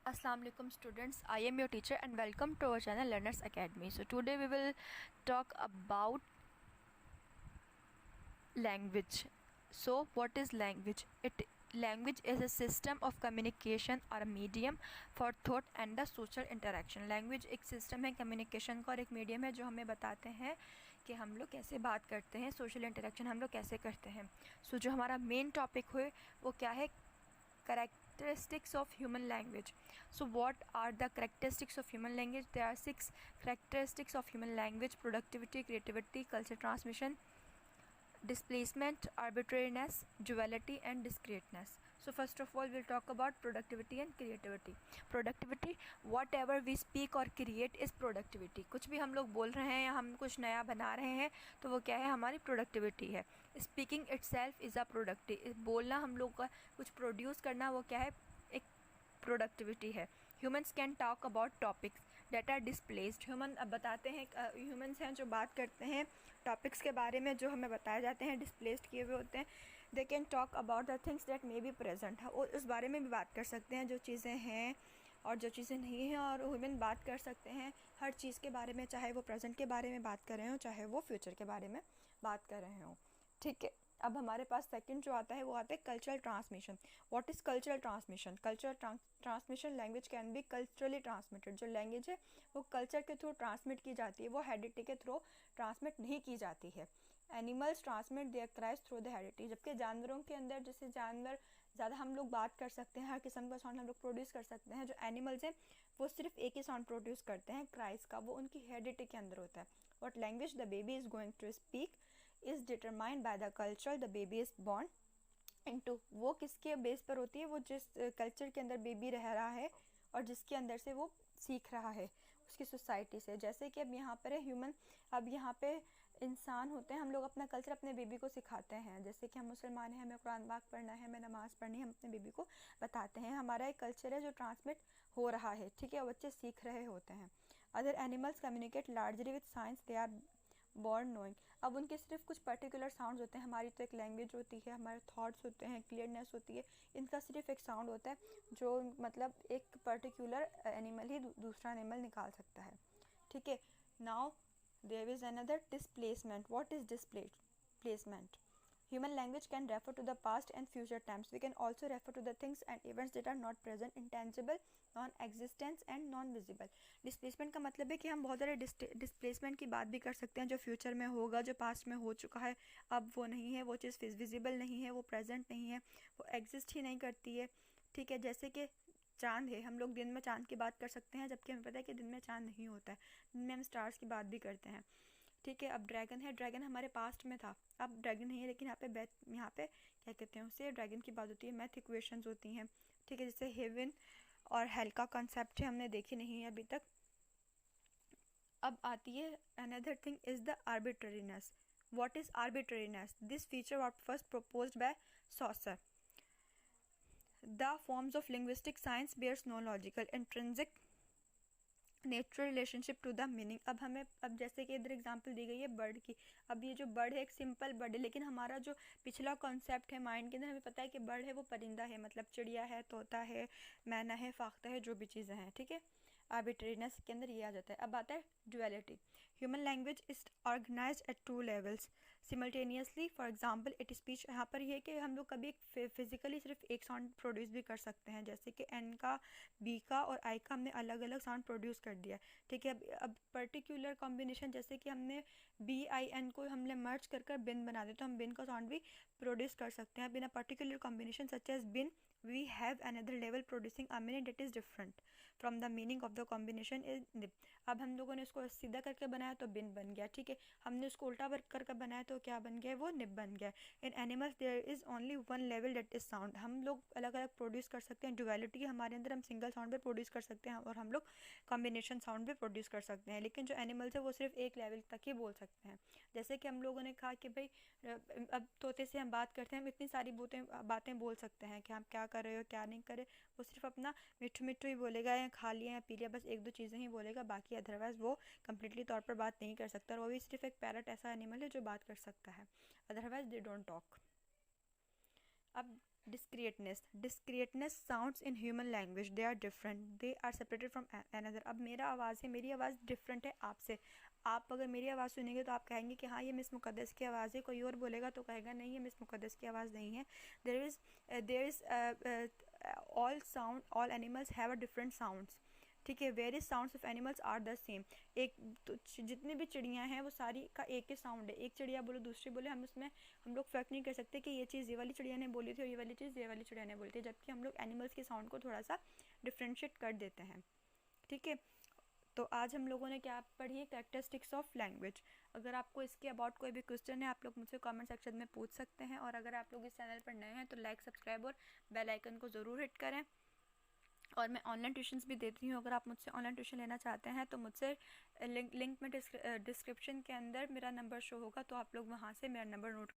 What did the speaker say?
Assalamualaikum students, I am your teacher and welcome to our channel Learners Academy. So today we will talk about language. So what is language? Language is a system of communication or a medium for thought and the social interaction. Language एक system है communication का और एक medium है जो हमें बताते हैं कि हम लोग कैसे बात करते हैं, social interaction हम लोग कैसे करते हैं. So जो हमारा main topic है वो क्या है? Characteristics of human language. So what are the characteristics of human language? There are 6 characteristics of human language: productivity, creativity, culture transmission, displacement, arbitrariness, duality and discreteness. So first of all we'll talk about productivity and creativity. Productivity, whatever we speak or create is productivity. कुछ भी हम लोग बोल रहे हैं या हम कुछ नया बना रहे हैं तो वो क्या है? हमारी productivity है. Speaking itself is a productivity. बोलना, हम लोग का कुछ प्रोड्यूस करना, वो क्या है? एक प्रोडक्टिविटी है. Humans can talk about topics that are displaced. Human अब बताते हैं, ह्यूमन्स हैं जो बात करते हैं टॉपिक्स के बारे में जो हमें बताए जाते हैं, डिस्प्लेस्ड किए हुए होते हैं. They can talk about the things that may be present. और उस बारे में भी बात कर सकते हैं जो चीज़ें हैं और जो चीज़ें नहीं हैं. और ह्यूमन बात कर सकते हैं हर चीज़ के बारे में, चाहे वो प्रेजेंट के बारे में बात कर रहे हो, चाहे वो फ्यूचर के बारे में बात कर रहे हो. ठीक है, अब हमारे पास सेकंड जो आता है वो आता है cultural transmission. What is cultural transmission? Cultural transmission, language can be culturally transmitted. जो लैंग्वेज है वो कल्चर के थ्रू ट्रांसमिट की जाती है, वो हेरिडिटी के थ्रू ट्रांसमिट नहीं की जाती है. Animals transmit their cries through the heredity. जबकि जानवरों के अंदर, जैसे जानवर ज़्यादा हम लोग बात कर सकते हैं, हर किस्म का साउंड हम लोग प्रोड्यूस कर सकते हैं. जो एनिमल्स हैं वो सिर्फ एक ही साउंड प्रोड्यूस करते हैं, क्राइज का. वो उनकी हेरिडिटी के अंदर होता है. What language the baby is going to speak is determined by the culture the baby is born into. वो किसके बेस पर होती है? वो जिस कल्चर के अंदर बेबी रह रहा है और जिसके अंदर से वो सीख रहा है, उसकी सोसाइटी से. जैसे कि अब यहाँ पर है ह्यूमन, अब यहाँ पे इंसान होते हैं, हम लोग अपना कल्चर अपने बेबी को सिखाते हैं. जैसे कि हम मुसलमान हैं, हमें कुरान पाक पढ़ना है, हमें नमाज़ पढ़नी है, हम अपने बेबी को बताते हैं. हमारा एक कल्चर है जो ट्रांसमिट हो रहा है. ठीक है, बच्चे सीख रहे होते हैं. Other animals communicate largely with signs, they are born knowing. अब उनके सिर्फ कुछ पर्टिकुलर साउंड्स होते हैं. हमारी तो एक लैंग्वेज होती है, हमारे थॉट्स होते हैं, क्लियरनेस होती है. इनका सिर्फ एक साउंड होता है जो मतलब एक पर्टिकुलर एनिमल ही दूसरा एनिमल निकाल सकता है. ठीक है, now there is another displacement. What is displacement? Human language can refer to the past and future times. We can also refer to the things and events that are not present, intangible, non-existent and non-visible. Displacement का मतलब है कि हम बहुत सारे displacement की बात भी कर सकते हैं जो फ्यूचर में होगा, जो पास्ट में हो चुका है, अब वो नहीं है, वो चीज़ विजिबल नहीं है, वो प्रेजेंट नहीं है, वो एग्जिस्ट ही नहीं करती है. ठीक है, जैसे कि चांद है, हम लोग दिन में चांद की बात कर सकते हैं जबकि हमें पता है कि दिन में चांद नहीं होता है. दिन में हम स्टार्स की बात भी करते हैं. ठीक है, अब ड्रैगन है, ड्रैगन हमारे पास्ट में था, अब ड्रैगन नहीं है, लेकिन यहाँ पे क्या कहते हैं उसे, ड्रैगन की बात होती है. मैथ इक्वेशंस होती हैं. ठीक है, जैसे हेवन और हेल का कॉन्सेप्ट है, हमने देखी नहीं है अभी तक. अब आती है another thing is the arbitrariness. What is arbitrariness? This feature was first proposed by Saussure. The forms of linguistic science bears no logical intrinsic natural relationship to the meaning. अब जैसे कि इधर एग्जांपल दी गई है बर्ड की. अब ये जो बर्ड है एक सिंपल बर्ड है, लेकिन हमारा जो पिछला कॉन्सेप्ट है माइंड के अंदर, हमें पता है कि बर्ड है वो परिंदा है, मतलब चिड़िया है, तोता है, मैना है, फाख्ता है, जो भी चीज़ें हैं. ठीक है, आर्बिट्रेरीनेस के अंदर ये आ जाता है. अब आता है duality. Human language is organize at 2 levels simultaneously. For example it speech. यहाँ पर ये कि हम लोग कभी फिजिकली सिर्फ एक साउंड प्रोड्यूस भी कर सकते हैं, जैसे कि एन का, बी का और आई का हमने अलग अलग साउंड प्रोड्यूस कर दिया. ठीक है, अब पर्टिकुलर कॉम्बिनेशन, जैसे कि हमने बी आई एन को हमने मर्ज कर बिन बना दे तो हम बिन का साउंड भी प्रोड्यूस कर सकते हैं. बिना particular combination such as bin we have another level producing a meaning that is different from the meaning of the combination is nib. अब हम लोगों ने उसको सीधा करके बनाया तो बिन बन गया. ठीक है, हमने उसको उल्टा करके बनाया तो क्या बन गया? वो निब बन गया. In animals there is only one level that is sound. हम लोग अलग अलग प्रोड्यूस कर सकते हैं. डुअलिटी हमारे अंदर, हम सिंगल साउंड भी प्रोड्यूस कर सकते हैं और हम लोग कॉम्बिनेशन साउंड भी प्रोड्यूस कर सकते हैं. लेकिन जो एनिमल्स है वो सिर्फ एक लेवल तक ही बोल सकते हैं. जैसे कि हम लोगों ने कहा कि भाई अब तोते से हम बात करते हैं, हम इतनी सारी बातें बोल सकते हैं कि हम क्या कर रहे हो, क्या नहीं करे. वो सिर्फ अपना मिट्ठू मिट्ठू ही बोलेगा, या खा लिया या पी लिया, बस 1-2 चीज़ें ही बोलेगा. बाकी अदरवाइज वो कंप्लीटली तौर पर बात नहीं कर सकता. और वो भी सिर्फ एक पैरट ऐसा एनिमल है जो बात कर सकता है, अदरवाइज दे डोंट टॉक. अब discreteness sounds in human language they are different, they are separated from another. अब मेरा आवाज़ है, मेरी आवाज़ डिफरेंट है आपसे। आप अगर मेरी आवाज़ सुनेंगे तो आप कहेंगे कि हाँ ये मिस मुक़द्दस की आवाज़ है, कोई और बोलेगा तो कहेगा नहीं ये मिस मुक़द्दस की आवाज़ नहीं है। There is all animals have a different sounds, ठीक है। Various sounds of animals are the same. एक तो जितनी भी चिड़ियाँ हैं वो सारी का एक ही साउंड है, एक चिड़िया बोलो दूसरी बोले, हम लोग फ़र्क नहीं कर सकते कि ये चीज़ ये वाली चिड़िया ने बोली थी और ये वाली चीज़ ये वाली चिड़िया ने बोली थी, जबकि हम लोग एनिमल्स के साउंड को थोड़ा सा डिफ्रेंशिएट कर देते हैं, ठीक है। तो आज हम लोगों ने क्या पढ़ी है, कैरेक्टरिस्टिक्स ऑफ लैंग्वेज। अगर आपको इसके अबाउट कोई भी क्वेश्चन है आप लोग मुझसे कमेंट सेक्शन में पूछ सकते हैं, और अगर आप लोग इस चैनल पर नए हैं तो लाइक सब्सक्राइब और बेल आइकन को ज़रूर हिट करें। और मैं ऑनलाइन ट्यूशन्स भी देती हूँ, अगर आप मुझसे ऑनलाइन ट्यूशन लेना चाहते हैं तो मुझसे लिंक में डिस्क्रिप्शन के अंदर मेरा नंबर शो होगा, तो आप लोग वहाँ से मेरा नंबर नोट